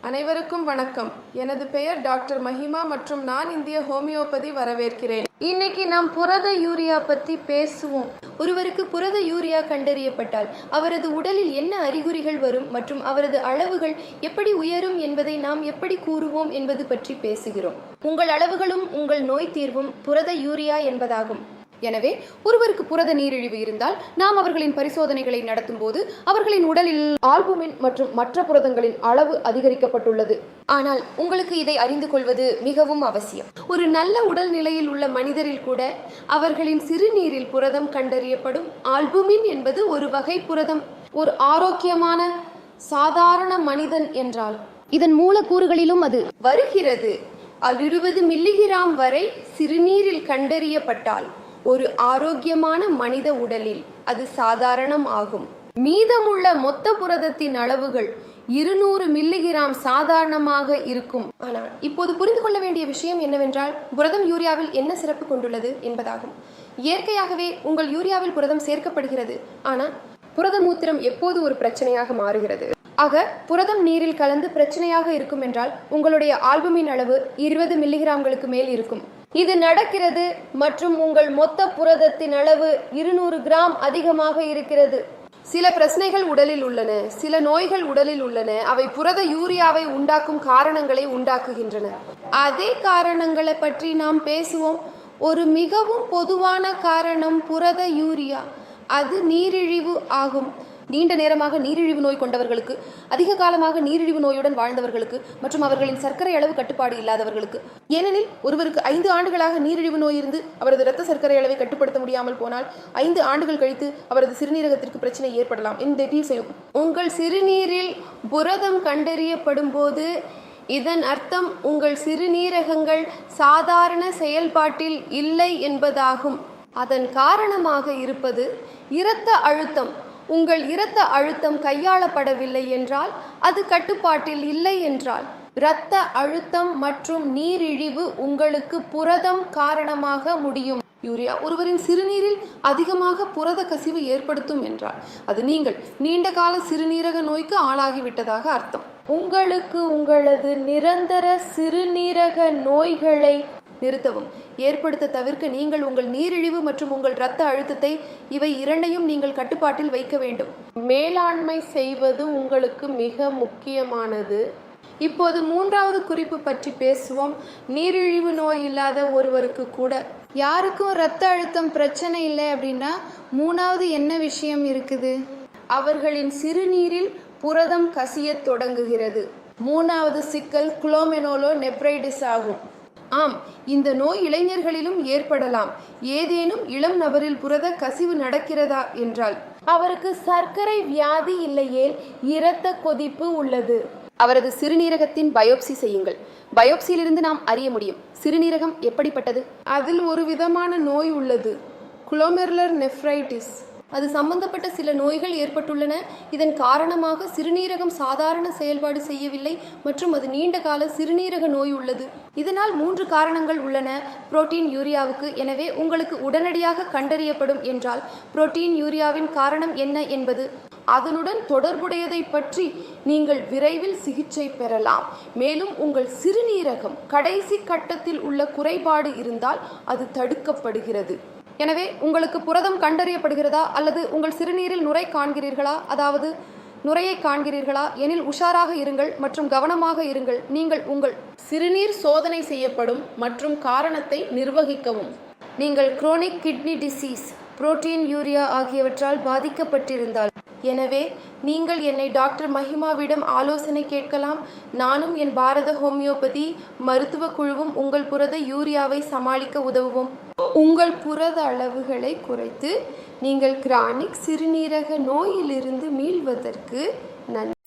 அனைவருக்கும் வணக்கம். எனது பெயர் டாக்டர் மஹிமா மற்றும் நான் இந்திய ஹோமியோபதி வரவேற்கிறேன். இன்னைக்கு நாம் புரத யூரியா பற்றி பேசுவோம். ஒருவருக்கு புரத யூரியா கண்டறியப்பட்டால் அவரது உடலில் என்ன அறிகுறிகள் வரும் மற்றும் அவரது அளவுகள் எப்படி உயரும் என்பதை நாம் எப்படி கூறுவோம் என்பது பற்றி பேசுகிறோம். உங்கள் அளவுகளும் உங்கள் நோய் தீர்வும் புரத யூரியா என்பதாகும். எனவே ஒருவருக்கு புரத நீரிழிவு இருந்தால் நாம் அவர்களின் பரிசோதனைகளை நடத்தும் போது அவர்களின் உடலில் ஆல்புமின் மற்றும் மற்ற புரதங்களின் அளவு அதிகரிக்கப்பட்டுள்ளது. ஆனால் உங்களுக்கு இதை அறிந்து கொள்வது மிகவும் அவசியம். ஒரு நல்ல உடல் நிலையில் உள்ள மனிதரில் கூட அவர்களின் சிறுநீரில் புரதம் கண்டறியப்படும். ஆல்புமின் என்பது ஒரு வகை புரதம். ஒரு ஆரோக்கியமான சாதாரண மனிதன் என்றால் இதன் மூலக்கூறுகளிலும் அது வருகிறது. 20 மில்லிகிராம் வரை சிறுநீரில் கண்டறியப்பட்டால் ஒரு ஆரோக்கியமான மனித உடலில் அது சாதாரணம் ஆகும். மீதமுள்ள மொத்த புரதத்தின் அளவுகள் 200 மில்லிகிராம் சாதாரணமாக இருக்கும். ஆனால் இப்போது புரிந்து கொள்ள வேண்டிய விஷயம் என்னவென்றால் புரதம் யூரியாவில் என்ன சிறப்பு கொண்டுள்ளது என்பதாகும். இயற்கையாகவே உங்கள் யூரியாவில் புரதம் சேர்க்கப்படுகிறது. ஆனால் புரத மூத்திரம் எப்போது ஒரு பிரச்சனையாக மாறுகிறது? ஆக புரதம் நீரில் கலந்து பிரச்சனையாக இருக்கும் என்றால் உங்களுடைய ஆல்புமின் அளவு 20 மில்லிகிராம்களுக்கு மேல் இருக்கும். இது நடக்கிறது மற்றும் உங்கள் மொத்த புரதத்தின் அளவு 200 கிராம் அதிகமாக இருக்கிறது. சில பிரச்சனைகள் உடலில் உள்ளன, சில நோய்கள் உடலில் உள்ளன. அவை புரத யூரியாவை உண்டாக்கும் காரணங்களை உண்டாக்குகின்றன. அதே காரணங்களை பற்றி நாம் பேசுவோம். ஒரு மிகவும் பொதுவான காரணம் புரத யூரியா, அது நீரிழிவு ஆகும். நீண்ட நேரமாக நீரிழிவு நோய் கொண்டவர்களுக்கு, அதிக காலமாக நீரிழிவு நோயுடன் வாழ்ந்தவர்களுக்கு மற்றும் அவர்களின் சர்க்கரை அளவு கட்டுப்பாடு இல்லாதவர்களுக்கு. ஏனெனில் ஒருவருக்கு 5 ஆண்டுகளாக நீரிழிவு நோய் இருந்து அவரது இரத்த சர்க்கரை அளவை கட்டுப்படுத்த முடியாமல் போனால் 5 ஆண்டுகள் கழித்து அவரது சிறுநீரகத்திற்கு பிரச்சனை ஏற்படலாம். உங்கள் சிறுநீரில் புரதம் கண்டறியப்படும் போது இதன் அர்த்தம் உங்கள் சிறுநீரகங்கள் சாதாரண செயல்பாட்டில் இல்லை என்பதாகும். அதன் காரணமாக இருப்பது இரத்த அழுத்தம். உங்கள் இரத்த அழுத்தம் கையாளப்படவில்லை என்றால், அது கட்டுப்பாட்டில் இல்லை என்றால், இரத்த அழுத்தம் மற்றும் நீரிழிவு உங்களுக்கு புரதம் காரணமாக முடியும். யூரியா ஒருவரின் சிறுநீரில் அதிகமாக புரத கசிவு ஏற்படுத்தும் என்றால் அது நீங்கள் நீண்ட கால சிறுநீரக நோய்க்கு ஆளாகிவிட்டதாக அர்த்தம். உங்களுக்கு உங்களது நிரந்தர சிறுநீரக நோய்களை நிறுத்தவும் ஏற்படுத்த தவிர்க்க நீங்கள் உங்கள் நீரிழிவு மற்றும் உங்கள் இரத்த அழுத்தத்தை இவை இரண்டையும் நீங்கள் கட்டுப்பாட்டில் வைக்க வேண்டும். மேலாண்மை செய்வது உங்களுக்கு மிக முக்கியமானது. இப்போது 3வது குறிப்பு பற்றி பேசுவோம். நீரிழிவு நோய் இல்லாத ஒருவருக்கு கூட, யாருக்கும் இரத்த அழுத்தம் பிரச்சனை இல்லை அப்படின்னா 3வது என்ன விஷயம் இருக்குது? அவர்களின் சிறுநீரில் புரதம் கசிய தொடங்குகிறது. 3வது சிக்கல் குளோமெருலோநெஃப்ரைட்டிஸ் ஆகும். ஆம், இந்த நோய் இளைஞர்களிலும் ஏற்படலாம். ஏதேனும் இளம் நபரில் புரத கசிவு நடக்கிறதா என்றால் அவருக்கு சர்க்கரை வியாதி இல்லையேல் இரத்த கொதிப்பு உள்ளது. அவரது சிறுநீரகத்தின் பயோப்சி செய்யுங்கள். பயோப்சியிலிருந்து நாம் அறிய முடியும் சிறுநீரகம் எப்படிப்பட்டது. அதில் ஒரு விதமான நோய் உள்ளது, குளோமெருலோநெஃப்ரைட்டிஸ். அது சம்பந்தப்பட்ட சில நோய்கள் ஏற்பட்டுள்ளன. இதன் காரணமாக சிறுநீரகம் சாதாரண செயல்பாடு செய்யவில்லை மற்றும் அது நீண்ட கால சிறுநீரக நோய் உள்ளது. இதனால் 3 காரணங்கள் உள்ளன புரோட்டீன் யூரியாவுக்கு. எனவே உங்களுக்கு உடனடியாக கண்டறியப்படும் என்றால் புரோட்டீன் யூரியாவின் காரணம் என்ன என்பது, அதனுடன் தொடர்புடையதை பற்றி நீங்கள் விரைவில் சிகிச்சை பெறலாம். மேலும் உங்கள் சிறுநீரகம் கடைசி கட்டத்தில் உள்ள குறைபாடு இருந்தால் அது தடுக்கப்படுகிறது. எனவே உங்களுக்கு புரதம் கண்டறியப்படுகிறதா அல்லது உங்கள் சிறுநீரில் நுரை காண்கிறீர்களா, அதாவது நுரையை காண்கிறீர்களா எனில் உஷாராக இருங்கள் மற்றும் கவனமாக இருங்கள். நீங்கள் உங்கள் சிறுநீர் சோதனை செய்யப்படும் மற்றும் காரணத்தை நிர்வகிக்கவும். நீங்கள் crony kidney disease, protein urea ஆகியவற்றால் பாதிக்கப்பட்டிருந்தால், எனவே நீங்கள் என்னை டாக்டர் மஹிமாவிடம் ஆலோசனை கேட்கலாம். நானும் என் பாரத ஹோமியோபதி மருத்துவ குழுவும் உங்கள் புரத யூரியாவை சமாளிக்க உதவுவோம். உங்கள் புரத அளவுகளை குறைத்து நீங்கள் கிரானிக் சிறுநீரக நோயிலிருந்து மீள்வதற்கு நன்றி.